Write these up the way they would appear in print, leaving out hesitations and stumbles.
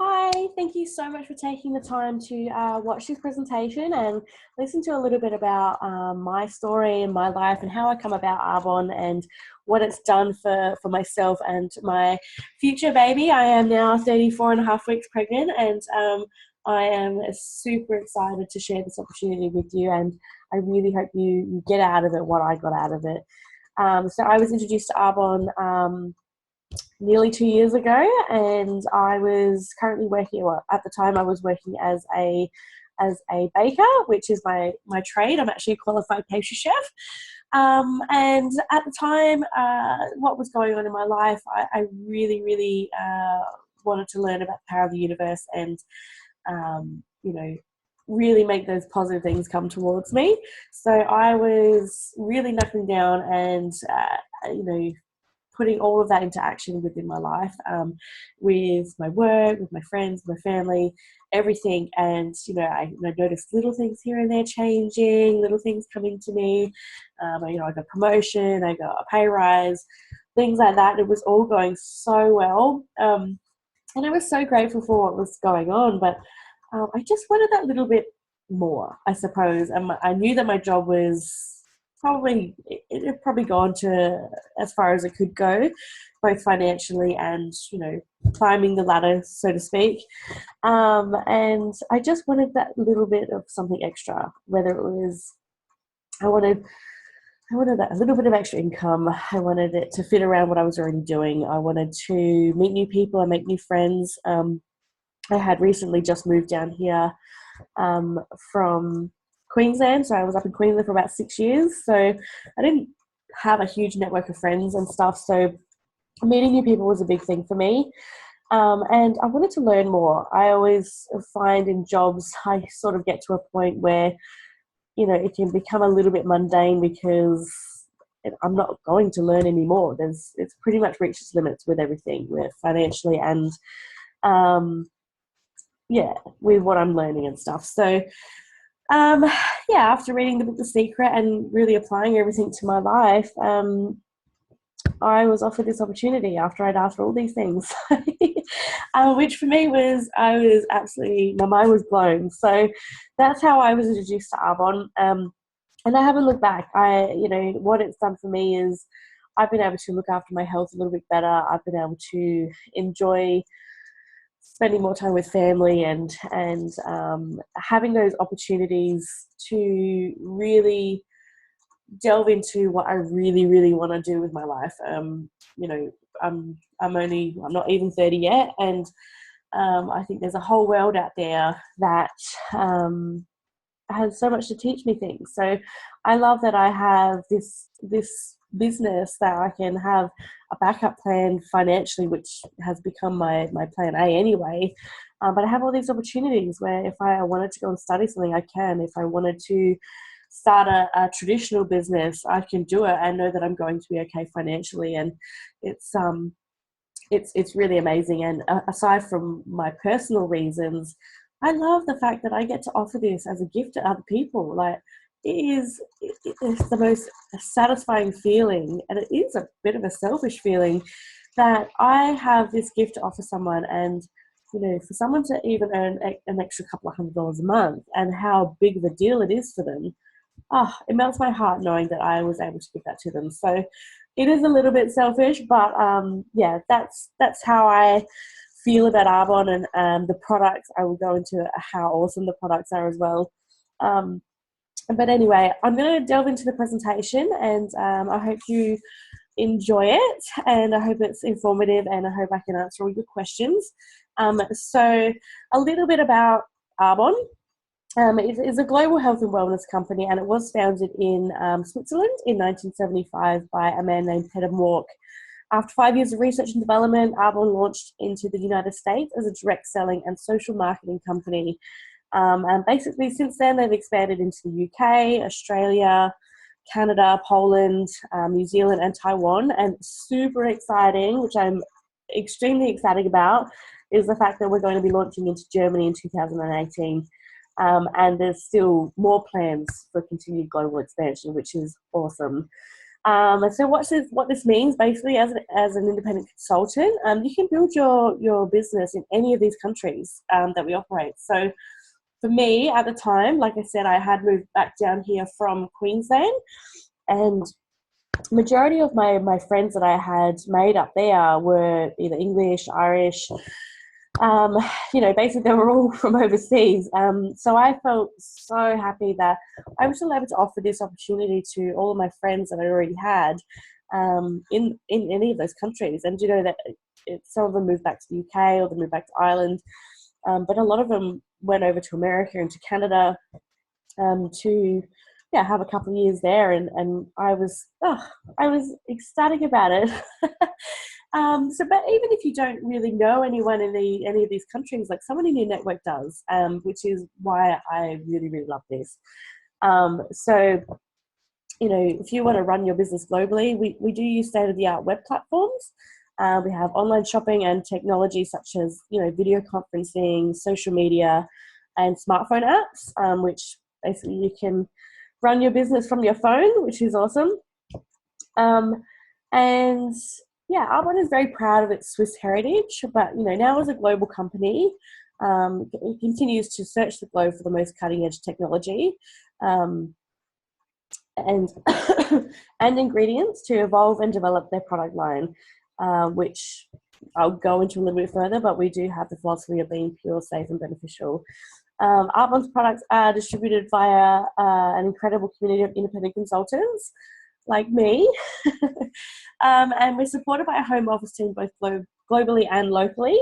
Hi, thank you so much for taking the time to watch this presentation and listen to a little bit about my story and my life and how I come about Arbonne and what it's done for myself and my future baby. I am now 34 and a half weeks pregnant, and I am super excited to share this opportunity with you, and I really hope you get out of it what I got out of it. So I was introduced to Arbonne nearly 2 years ago, and I was currently working. Well, at the time, I was working as a baker, which is my trade. I'm actually a qualified pastry chef. And at the time, what was going on in my life, I really wanted to learn about the power of the universe and, really make those positive things come towards me. So I was really knuckling down and, putting all of that into action within my life, with my work, with my friends, my family, everything. And, I noticed little things here and there changing, little things coming to me. I got a promotion, I got a pay rise, things like that. It was all going so well. And I was so grateful for what was going on, but I just wanted that little bit more, I suppose. And I knew that my job was it had probably gone to as far as it could go, both financially and climbing the ladder, so to speak. And I just wanted that little bit of something extra, whether it was I wanted I wanted that a little bit of extra income. I wanted it to fit around what I was already doing. I wanted to meet new people and make new friends. I had recently just moved down here from Queensland. So I was up in Queensland for about 6 years. So I didn't have a huge network of friends and stuff. So meeting new people was a big thing for me. And I wanted to learn more. I always find in jobs, I sort of get to a point where, it can become a little bit mundane because I'm not going to learn anymore. It's pretty much reached its limits with everything, with financially and, with what I'm learning and stuff. So, after reading the book The Secret and really applying everything to my life, I was offered this opportunity after I'd asked for all these things, which for me my mind was blown. So that's how I was introduced to Arbonne. And I haven't looked back. What it's done for me is I've been able to look after my health a little bit better. I've been able to enjoy spending more time with family and having those opportunities to really delve into what I really, really want to do with my life. I'm not even 30 yet, and I think there's a whole world out there that has so much to teach me things. So I love that I have this business that I can have a backup plan financially, which has become my plan A anyway. But I have all these opportunities where if I wanted to go and study something, I can. If I wanted to start a traditional business, I can do it and know that I'm going to be okay financially. And it's really amazing. And aside from my personal reasons, I love the fact that I get to offer this as a gift to other people. Like, it's the most satisfying feeling, and it is a bit of a selfish feeling that I have this gift to offer someone. And for someone to even earn an extra couple of $100 a month, and how big of a deal it is for them, it melts my heart knowing that I was able to give that to them. So it is a little bit selfish, but that's how I feel about Arbonne and the products. I will go into how awesome the products are as well. But anyway, I'm going to delve into the presentation, and I hope you enjoy it, and I hope it's informative, and I hope I can answer all your questions. So a little bit about Arbonne. It is a global health and wellness company, and it was founded in Switzerland in 1975 by a man named Peter Mork. After 5 years of research and development, Arbonne launched into the United States as a direct selling and social marketing company. And basically, since then, they've expanded into the UK, Australia, Canada, Poland, New Zealand, and Taiwan. And super exciting, which I'm extremely excited about, is the fact that we're going to be launching into Germany in 2018. And there's still more plans for continued global expansion, which is awesome. And so what this means basically as an independent consultant, you can build your business in any of these countries that we operate. So for me at the time, like I said, I had moved back down here from Queensland, and majority of my friends that I had made up there were either English, Irish, basically they were all from overseas. So I felt so happy that I was still able to offer this opportunity to all of my friends that I already had in any of those countries. And that some of them moved back to the UK or they moved back to Ireland, but a lot of them went over to America and to Canada to have a couple of years there, and I was ecstatic about it. But even if you don't really know anyone in any of these countries, like someone in your network does, which is why I really, really love this. So, if you want to run your business globally, we do use state-of-the-art web platforms. We have online shopping and technology such as, video conferencing, social media, and smartphone apps, which basically you can run your business from your phone, which is awesome. And Arbonne is very proud of its Swiss heritage, but now as a global company, it continues to search the globe for the most cutting-edge technology and and ingredients to evolve and develop their product line, which I'll go into a little bit further. But we do have the philosophy of being pure, safe, and beneficial. Arbonne's products are distributed via an incredible community of independent consultants like me. And we're supported by a home office team both globally and locally.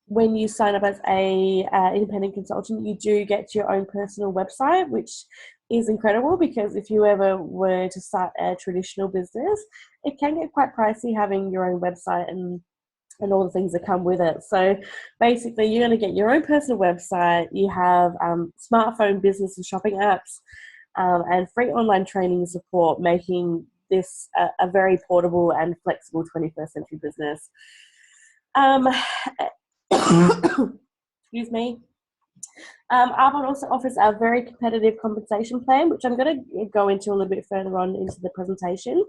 When you sign up as a independent consultant, you do get your own personal website, which is incredible, because if you ever were to start a traditional business, it can get quite pricey having your own website and all the things that come with it. So basically, you're going to get your own personal website. You have smartphone business and shopping apps, and free online training and support, making this a very portable and flexible 21st century business. Excuse me. Arbonne also offers a very competitive compensation plan, which I'm going to go into a little bit further on into the presentation.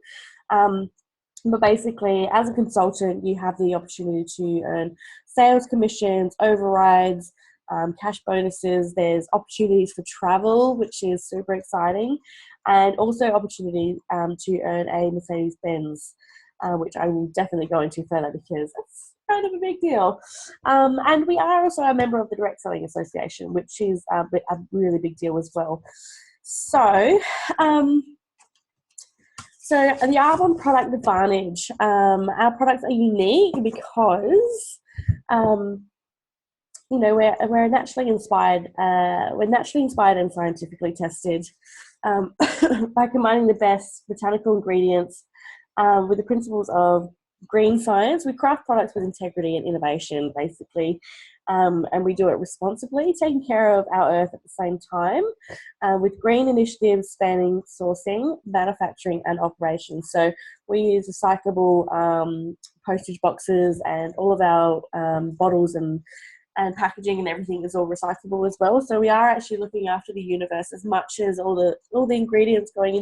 But basically, as a consultant, you have the opportunity to earn sales commissions, overrides, cash bonuses. There's opportunities for travel, which is super exciting, and also opportunity to earn a Mercedes-Benz, which I will definitely go into further because it's kind of a big deal. And we are also a member of the Direct Selling Association, which is a really big deal as well. So, the Arbonne product advantage. Our products are unique because, we're naturally inspired. We're naturally inspired and scientifically tested by combining the best botanical ingredients with the principles of green science. We craft products with integrity and innovation, basically, and we do it responsibly, taking care of our earth at the same time, with green initiatives spanning sourcing, manufacturing, and operations. So we use recyclable postage boxes, and all of our bottles and packaging and everything is all recyclable as well. So we are actually looking after the universe as much as all the ingredients going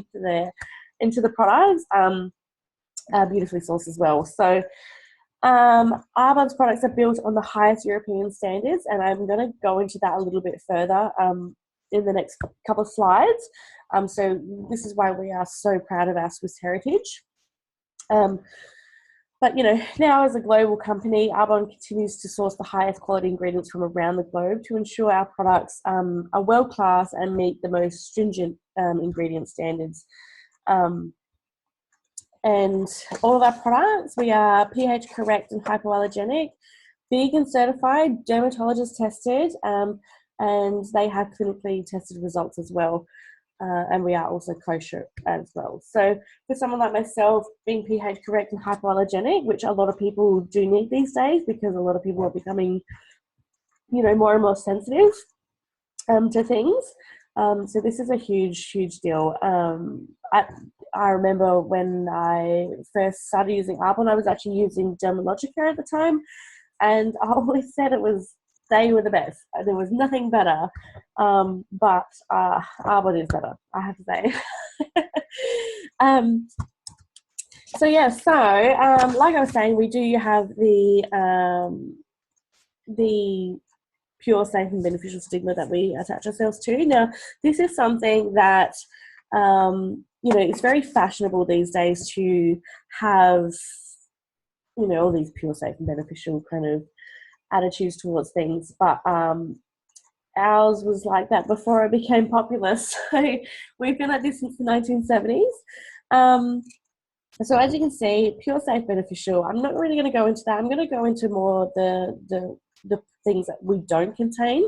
into the products are beautifully sourced as well. So Arbonne's products are built on the highest European standards, and I'm going to go into that a little bit further in the next couple of slides. So this is why we are so proud of our Swiss heritage. But now as a global company, Arbonne continues to source the highest quality ingredients from around the globe to ensure our products are world-class and meet the most stringent ingredient standards. And all of our products, we are pH correct and hypoallergenic, vegan certified, dermatologist tested, and they have clinically tested results as well. And we are also kosher as well. So for someone like myself, being pH correct and hypoallergenic, which a lot of people do need these days because a lot of people are becoming, more and more sensitive to things. So this is a huge, huge deal. I remember when I first started using Arbonne, I was actually using Dermalogica at the time, and I always said they were the best. There was nothing better, but Arbonne is better, I have to say. um, so yeah, so like I was saying, we do have the pure, safe, and beneficial stigma that we attach ourselves to. Now, this is something that it's very fashionable these days to have all these pure, safe, and beneficial kind of attitudes towards things, but ours was like that before it became popular. So we've been like this since the 1970s. So as you can see, pure, safe, beneficial. I'm not really going to go into that. I'm going to go into more the things that we don't contain,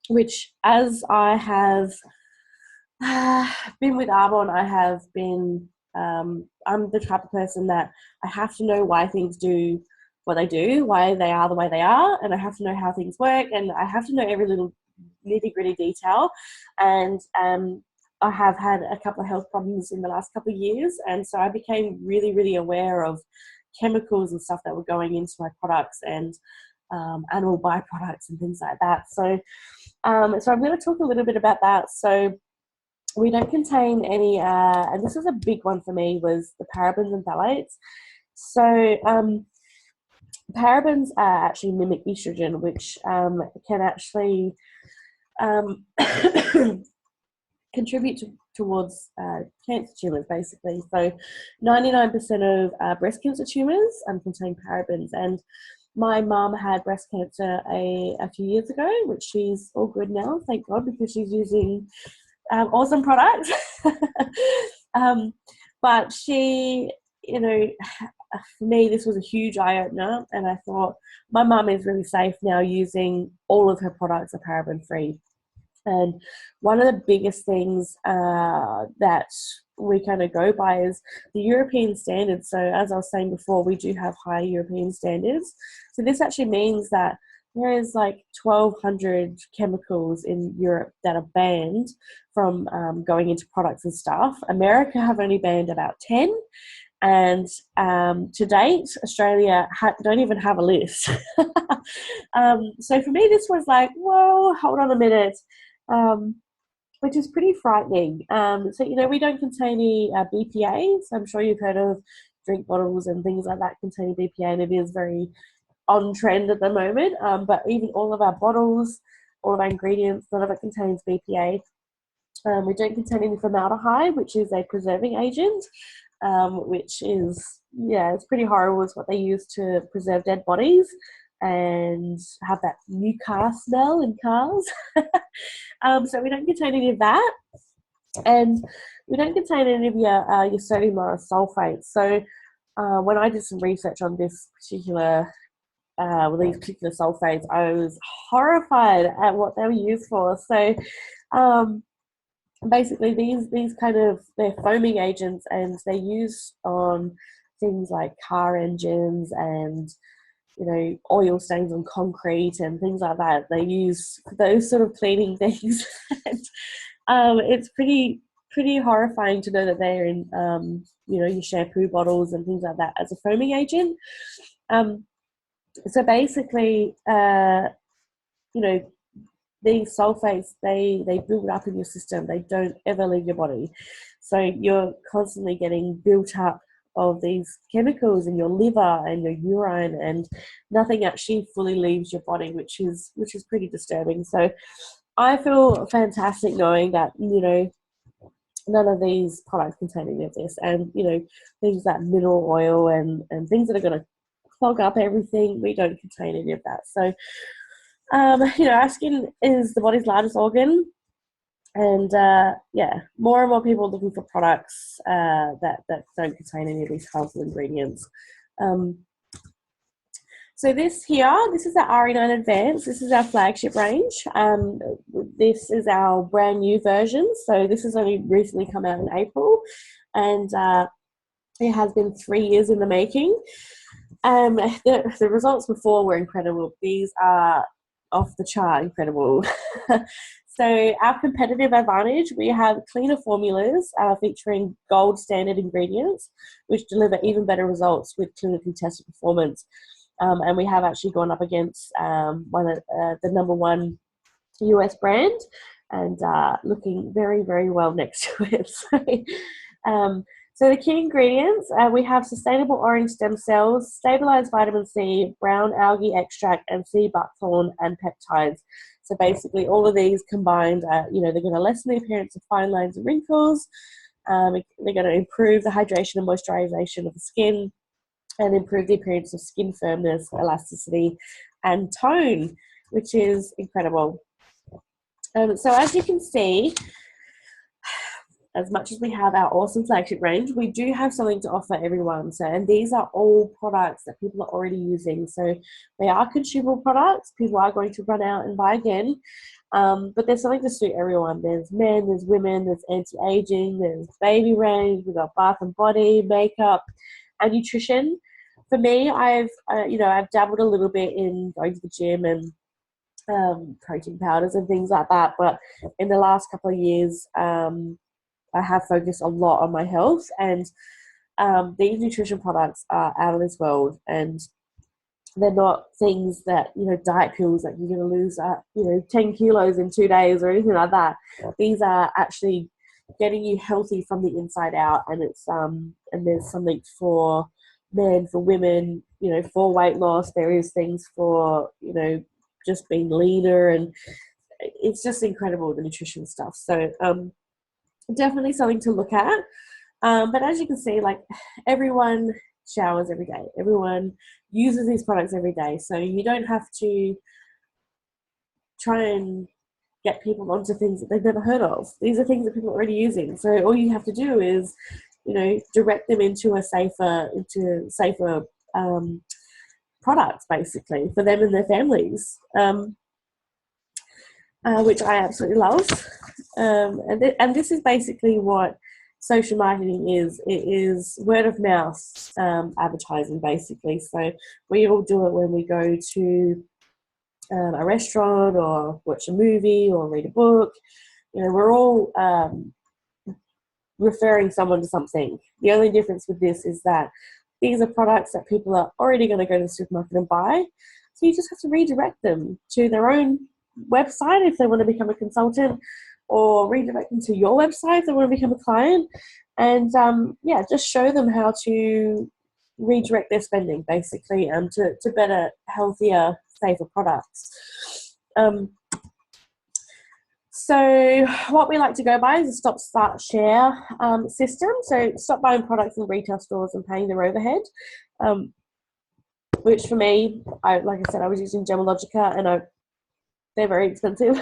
which, as I have been with Arbonne, I have been. I'm the type of person that I have to know why things do what they do, why they are the way they are, and I have to know how things work, and I have to know every little nitty-gritty detail. And I have had a couple of health problems in the last couple of years, and so I became really, really aware of chemicals and stuff that were going into my products, and animal byproducts and things like that. So I'm going to talk a little bit about that. So we don't contain any, and this was a big one for me, was the parabens and phthalates. So parabens actually mimic estrogen, which can actually contribute towards cancer tumours, basically. So 99% of breast cancer tumours contain parabens, and my mum had breast cancer a few years ago, which she's all good now, thank God, because she's using awesome products. But she, for me, this was a huge eye-opener, and I thought, my mum is really safe now using all of her products are paraben-free. And one of the biggest things that we kind of go by is the European standards. So as I was saying before, we do have high European standards. So this actually means that there is like 1,200 chemicals in Europe that are banned from going into products and stuff. America have only banned about 10. And to date, Australia don't even have a list. So for me, this was like, whoa, hold on a minute. Which is pretty frightening. So, we don't contain any BPA. So I'm sure you've heard of drink bottles and things like that containing BPA, and it is very on trend at the moment. But even all of our bottles, all of our ingredients, none of it contains BPA. We don't contain any formaldehyde, which is a preserving agent, which is, it's pretty horrible. It's what they use to preserve dead bodies and have that new car smell in cars. So we don't contain any of that, and we don't contain any of your sodium lauryl sulfate. So when I did some research on this particular these particular sulfates, I was horrified at what they were used for. So basically these kind of, they're foaming agents, and they're used on things like car engines and oil stains on concrete and things like that. They use those sort of cleaning things. And it's pretty horrifying to know that they're in your shampoo bottles and things like that as a foaming agent. So basically these sulfates, they build up in your system. They don't ever leave your body. So you're constantly getting built up of these chemicals in your liver and your urine, and nothing actually fully leaves your body, which is pretty disturbing. So I feel fantastic knowing that none of these products contain any of this, and things like mineral oil and things that are going to clog up everything, we don't contain any of that. So our skin is the body's largest organ. And more and more people are looking for products that don't contain any of these harmful ingredients. So this is our RE9 Advanced. This is our flagship range. This is our brand new version. So this has only recently come out in April, and it has been 3 years in the making. The results before were incredible. These are off the chart incredible. So our competitive advantage, we have cleaner formulas featuring gold standard ingredients, which deliver even better results with clinically tested performance. And we have actually gone up against one of the number one US brand, and looking very, very well next to it. So the key ingredients, we have sustainable orange stem cells, stabilized vitamin C, brown algae extract, and sea buckthorn and peptides. So basically all of these combined, they're going to lessen the appearance of fine lines and wrinkles. They're going to improve the hydration and moisturization of the skin and improve the appearance of skin firmness, elasticity, and tone, which is incredible. So as you can see, as much as we have our awesome flagship range, we do have something to offer everyone. So, and these are all products that people are already using. So they are consumable products. People are going to run out and buy again. But there's something to suit everyone. There's men, there's women, there's anti-aging, there's baby range, we've got bath and body, makeup, and nutrition. For me, I've dabbled a little bit in going to the gym and protein powders and things like that. But in the last couple of years, I have focused a lot on my health, and these nutrition products are out of this world, and they're not things that, diet pills that you're going to lose, 10 kilos in 2 days or anything like that. These are actually getting you healthy from the inside out, and it's and there's something for men, for women, for weight loss. There is things for, just being leaner, and it's just incredible, the nutrition stuff. So definitely something to look at. But as you can see, like, everyone showers every day. Everyone uses these products every day. So you don't have to try and get people onto things that they've never heard of. These are things that people are already using. So all you have to do is, direct them into safer products, basically, for them and their families, which I absolutely love. And this is basically what social marketing is. It is word of mouth advertising, basically. So we all do it when we go to a restaurant or watch a movie or read a book. We're all referring someone to something. The only difference with this is that these are products that people are already going to go to the supermarket and buy. So you just have to redirect them to their own website if they want to become a consultant, or redirect them to your website if they want to become a client. And just show them how to redirect their spending, basically, to better, healthier, safer products. So what we like to go by is a stop, start, share system. So stop buying products in retail stores and paying their overhead, which for me, like I said, I was using Gemologica, and they're very expensive,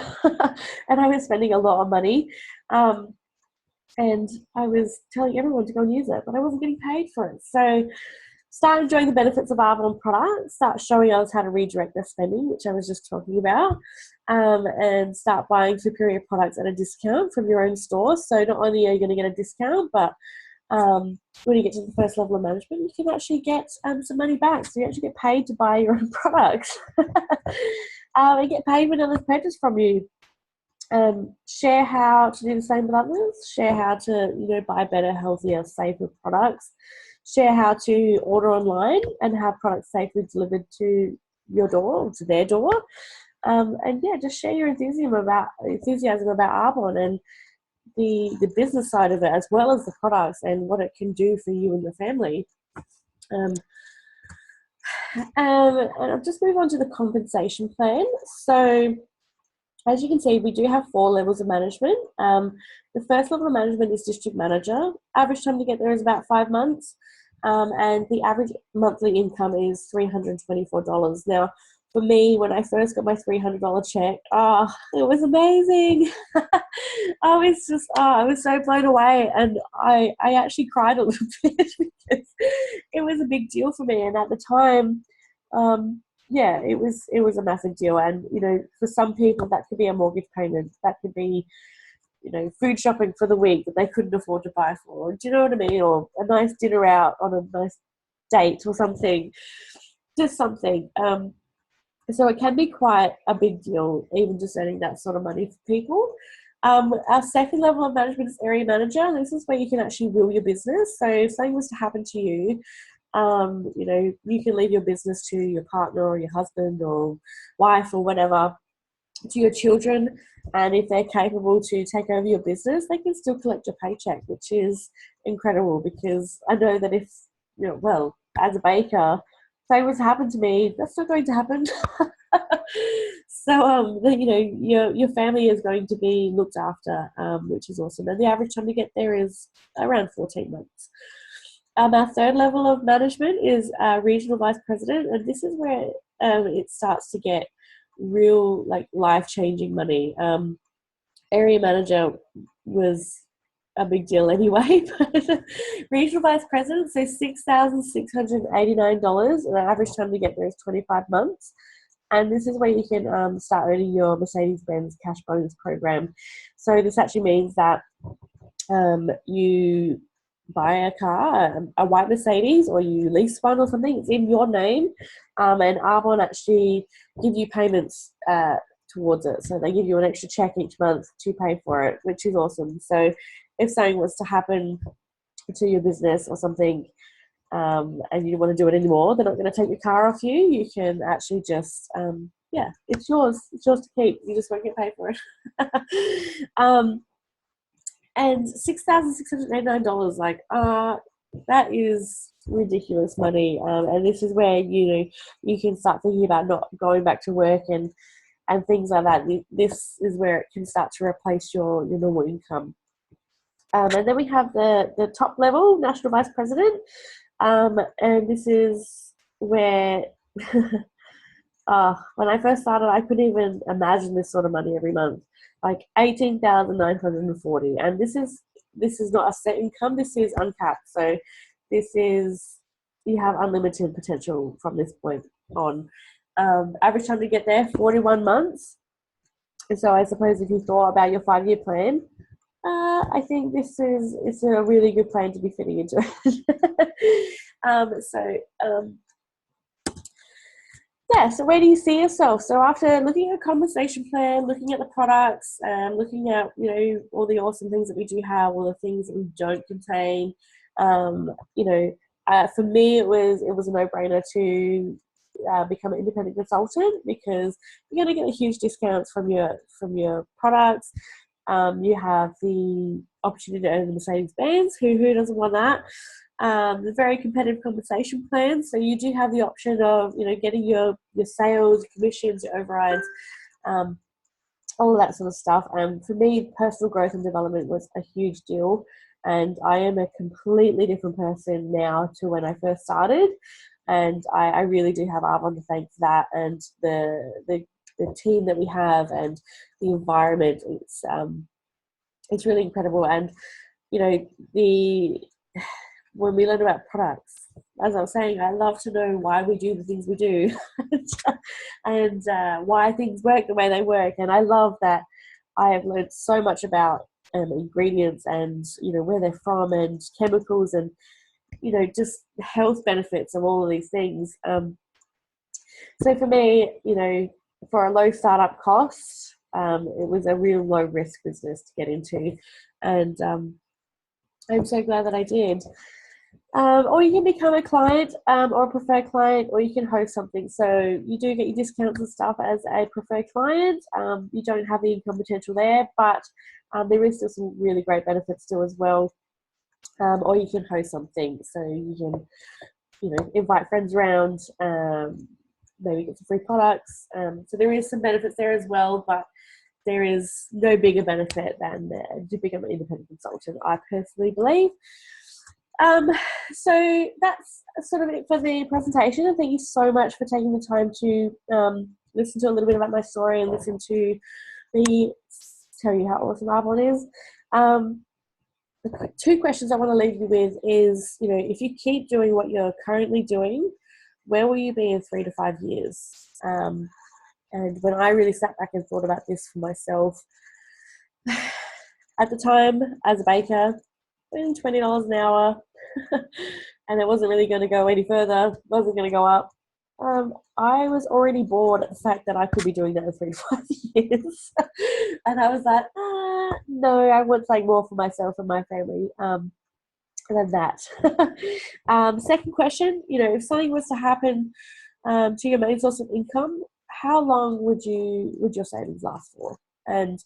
and I was spending a lot of money, and I was telling everyone to go and use it, but I wasn't getting paid for it. So start enjoying the benefits of Arbonne products, start showing us how to redirect their spending, which I was just talking about, and start buying superior products at a discount from your own store. So not only are you going to get a discount, but when you get to the first level of management, you can actually get some money back. So you actually get paid to buy your own products. And get paid when others purchase from you. Share how to do the same with others. Share how to, buy better, healthier, safer products. Share how to order online and have products safely delivered to your door or to their door. Just share your enthusiasm about Arbonne and the business side of it, as well as the products and what it can do for you and your family. And I'll just move on to the compensation plan. So as you can see, we do have 4 levels of management. The first level of management is district manager. Average time to get there is about 5 months. And the average monthly income is $324. Now, for me, when I first got my $300 check, it was amazing. I was so blown away, and I actually cried a little bit because it was a big deal for me. And at the time, it was a massive deal. And for some people, that could be a mortgage payment, that could be food shopping for the week that they couldn't afford to buy for. Do you know what I mean? Or a nice dinner out on a nice date or something, just something. So it can be quite a big deal, even just earning that sort of money for people. Our second level of management is area manager. This is where you can actually will your business. So if something was to happen to you, you can leave your business to your partner or your husband or wife or whatever, to your children, and if they're capable to take over your business, they can still collect your paycheck, which is incredible. Because I know that if, well, as a baker, say what's happened to me, that's not going to happen. So your family is going to be looked after, which is awesome. And the average time to get there is around 14 months. Our third level of management is regional vice president, and this is where it starts to get real, like, life-changing money. Area manager was a big deal anyway, but regional vice president, so $6,689, and the average time to get there is 25 months. And this is where you can start earning your Mercedes-Benz cash bonus program. So this actually means that you buy a car, a white Mercedes, or you lease one or something. It's in your name, and Arbonne actually give you payments towards it. So they give you an extra check each month to pay for it, which is awesome. So if something was to happen to your business or something, and you don't want to do it anymore, they're not going to take your car off you. You can actually just, it's yours. It's yours to keep. You just won't get paid for it. And $6,689, that is ridiculous money. And this is where, you can start thinking about not going back to work and things like that. This is where it can start to replace your normal income. And then we have the top level, national vice president. And this is where, when I first started, I couldn't even imagine this sort of money every month, like $18,940. And this is not a set income. This is uncapped. So you have unlimited potential from this point on. Average time to get there, 41 months. And so I suppose if you thought about your 5-year plan, I think it's a really good plan to be fitting into it. So where do you see yourself? So after looking at a compensation plan, looking at the products, looking at, all the awesome things that we do have, all the things that we don't contain, for me it was a no-brainer to become an independent consultant, because you're going to get huge discounts from your products. You have the opportunity to earn the Mercedes-Benz. Who doesn't want that? The very competitive compensation plan. So you do have the option of, getting your sales, commissions, your overrides, all of that sort of stuff. And for me, personal growth and development was a huge deal. And I am a completely different person now to when I first started. And I really do have Arbonne to thank for that, and the team that we have and the environment. It's really incredible. And when we learn about products, as I was saying, I love to know why we do the things we do and why things work the way they work. And I love that I have learned so much about ingredients and where they're from, and chemicals, and just health benefits of all of these things. So for me, for a low startup cost, it was a real low risk business to get into, and I'm so glad that I did. Or you can become a client, or a preferred client, or you can host something. So you do get your discounts and stuff as a preferred client. You don't have the income potential there, but there is still some really great benefits still as well. Or you can host something, so you can, invite friends around, maybe get some free products. So there is some benefits there as well, but there is no bigger benefit than to become an independent consultant, I personally believe. So that's sort of it for the presentation. And thank you so much for taking the time to listen to a little bit about my story and listen to me tell you how awesome Arbonne is. The 2 questions I want to leave you with is, if you keep doing what you're currently doing, where will you be in 3 to 5 years? And when I really sat back and thought about this for myself, at the time as a baker, $20 an hour, and it wasn't really going to go any further, wasn't going to go up. I was already bored at the fact that I could be doing that in 3 to 5 years. And I was like, no, I want something more for myself and my family than that. Second question, if something was to happen to your main source of income, how long would your savings last for? And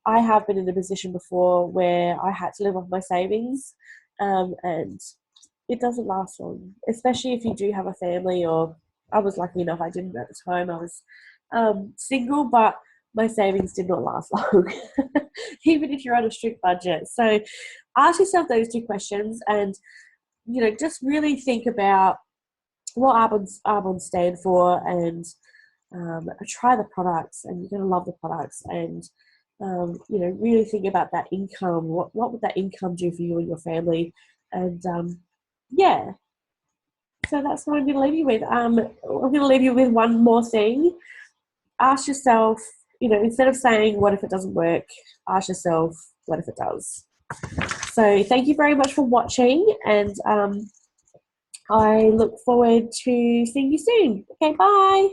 I have been in a position before where I had to live off my savings, and it doesn't last long, especially if you do have a family. Or I was lucky enough I didn't at the time. I was single, but my savings did not last long, even if you're on a strict budget. So ask yourself those two questions, and just really think about what Arbonne stand for, and try the products, and you're going to love the products. And really think about that income. What would that income do for you and your family? And yeah, so that's what I'm going to leave you with. I'm going to leave you with one more thing. Ask yourself, instead of saying, what if it doesn't work? Ask yourself, what if it does? So thank you very much for watching, and I look forward to seeing you soon. Okay, bye.